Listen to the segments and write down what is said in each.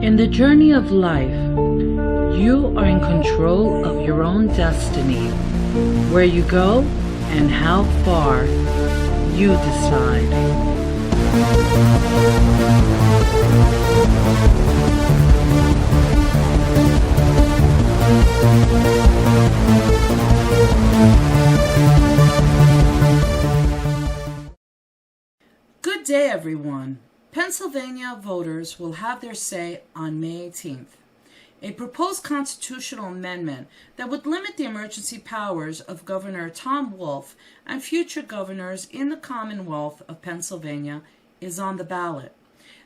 In the journey of life, you are in control of your own destiny. Where you go and how far, you decide. Good day, everyone. Pennsylvania voters will have their say on May 18th. A proposed constitutional amendment that would limit the emergency powers of Governor Tom Wolf and future governors in the Commonwealth of Pennsylvania is on the ballot.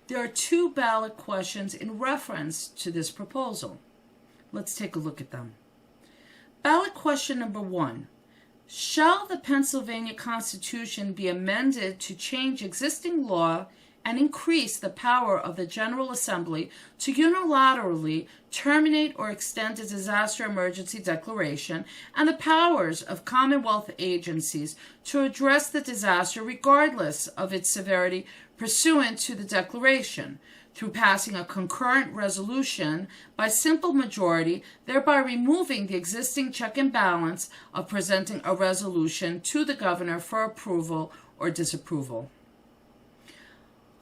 There are two ballot questions in reference to this proposal. Let's take a look at them. Ballot question number 1. Shall the Pennsylvania Constitution be amended to change existing law and increase the power of the General Assembly to unilaterally terminate or extend a disaster emergency declaration and the powers of Commonwealth agencies to address the disaster regardless of its severity pursuant to the declaration, through passing a concurrent resolution by simple majority, thereby removing the existing check and balance of presenting a resolution to the governor for approval or disapproval?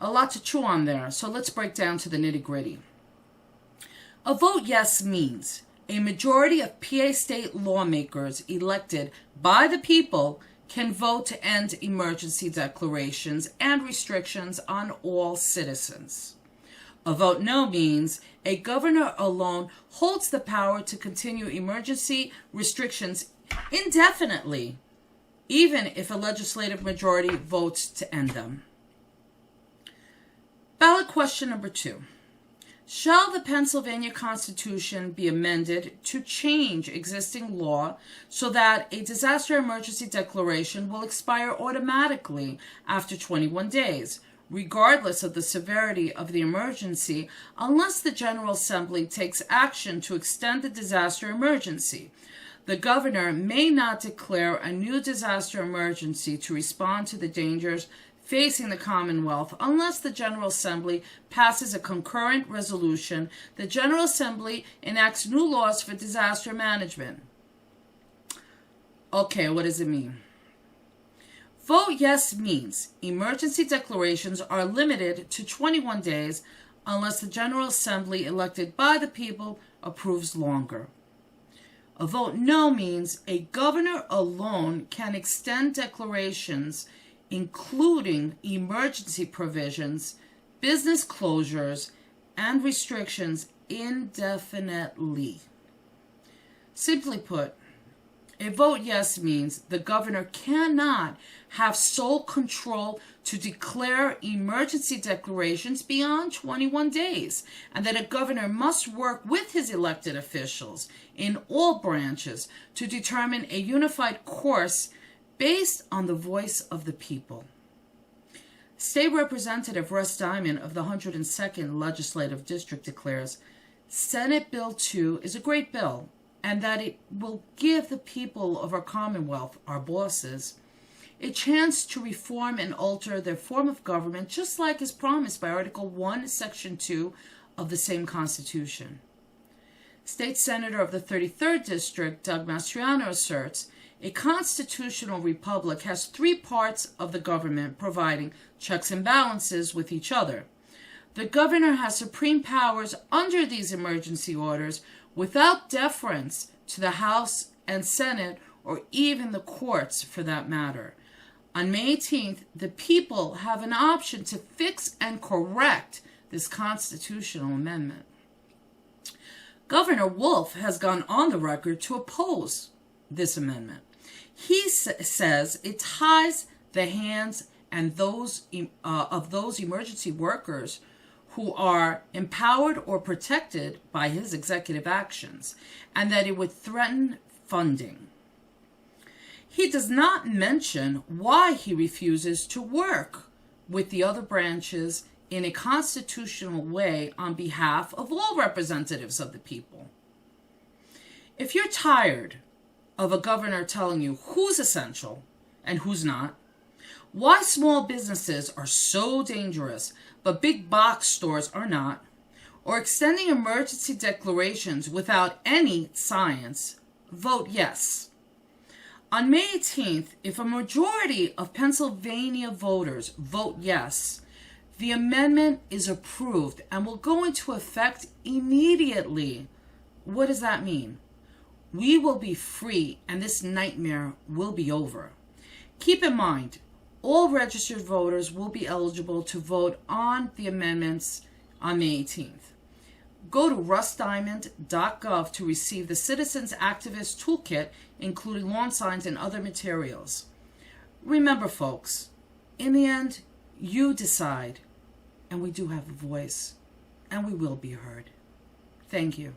A lot to chew on there, so let's break down to the nitty-gritty. A vote yes means a majority of PA state lawmakers elected by the people can vote to end emergency declarations and restrictions on all citizens. A vote no means a governor alone holds the power to continue emergency restrictions indefinitely, even if a legislative majority votes to end them. Ballot question number 2. Shall the Pennsylvania Constitution be amended to change existing law so that a disaster emergency declaration will expire automatically after 21 days, regardless of the severity of the emergency, unless the General Assembly takes action to extend the disaster emergency? The governor may not declare a new disaster emergency to respond to the dangers facing the Commonwealth unless the General Assembly passes a concurrent resolution. The General Assembly enacts new laws for disaster management. Okay, what does it mean? Vote yes means emergency declarations are limited to 21 days unless the General Assembly elected by the people approves longer. A vote no means a governor alone can extend declarations including emergency provisions, business closures, and restrictions indefinitely. Simply put, a vote yes means the governor cannot have sole control to declare emergency declarations beyond 21 days, and that a governor must work with his elected officials in all branches to determine a unified course based on the voice of the people. State Representative Russ Diamond of the 102nd Legislative District declares, Senate Bill 2 is a great bill, and that it will give the people of our Commonwealth, our bosses, a chance to reform and alter their form of government, just like is promised by Article 1, Section 2 of the same Constitution. State Senator of the 33rd District, Doug Mastriano, asserts, a constitutional republic has 3 parts of the government providing checks and balances with each other. The governor has supreme powers under these emergency orders without deference to the House and Senate or even the courts for that matter. On May 18th, the people have an option to fix and correct this constitutional amendment. Governor Wolf has gone on the record to oppose this amendment. He says it ties the hands and those of those emergency workers who are empowered or protected by his executive actions, and that it would threaten funding. He does not mention why he refuses to work with the other branches in a constitutional way on behalf of all representatives of the people. If you're tired of a governor telling you who's essential and who's not, why small businesses are so dangerous but big box stores are not, or extending emergency declarations without any science, vote yes. On May 18th, if a majority of Pennsylvania voters vote yes, the amendment is approved and will go into effect immediately. What does that mean? We will be free and this nightmare will be over. Keep in mind, all registered voters will be eligible to vote on the amendments on May 18th. Go to russdiamond.gov to receive the Citizens Activist Toolkit, including lawn signs and other materials. Remember, folks, in the end, you decide. And we do have a voice, and we will be heard. Thank you.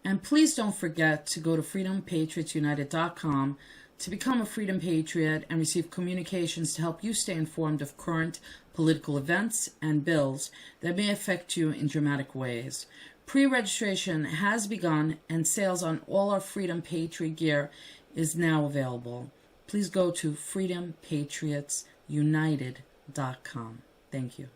And please don't forget to go to freedompatriotsunited.com to become a Freedom Patriot and receive communications to help you stay informed of current political events and bills that may affect you in dramatic ways. Pre-registration has begun, and sales on all our Freedom Patriot gear is now available. Please go to freedompatriotsunited.com. Thank you.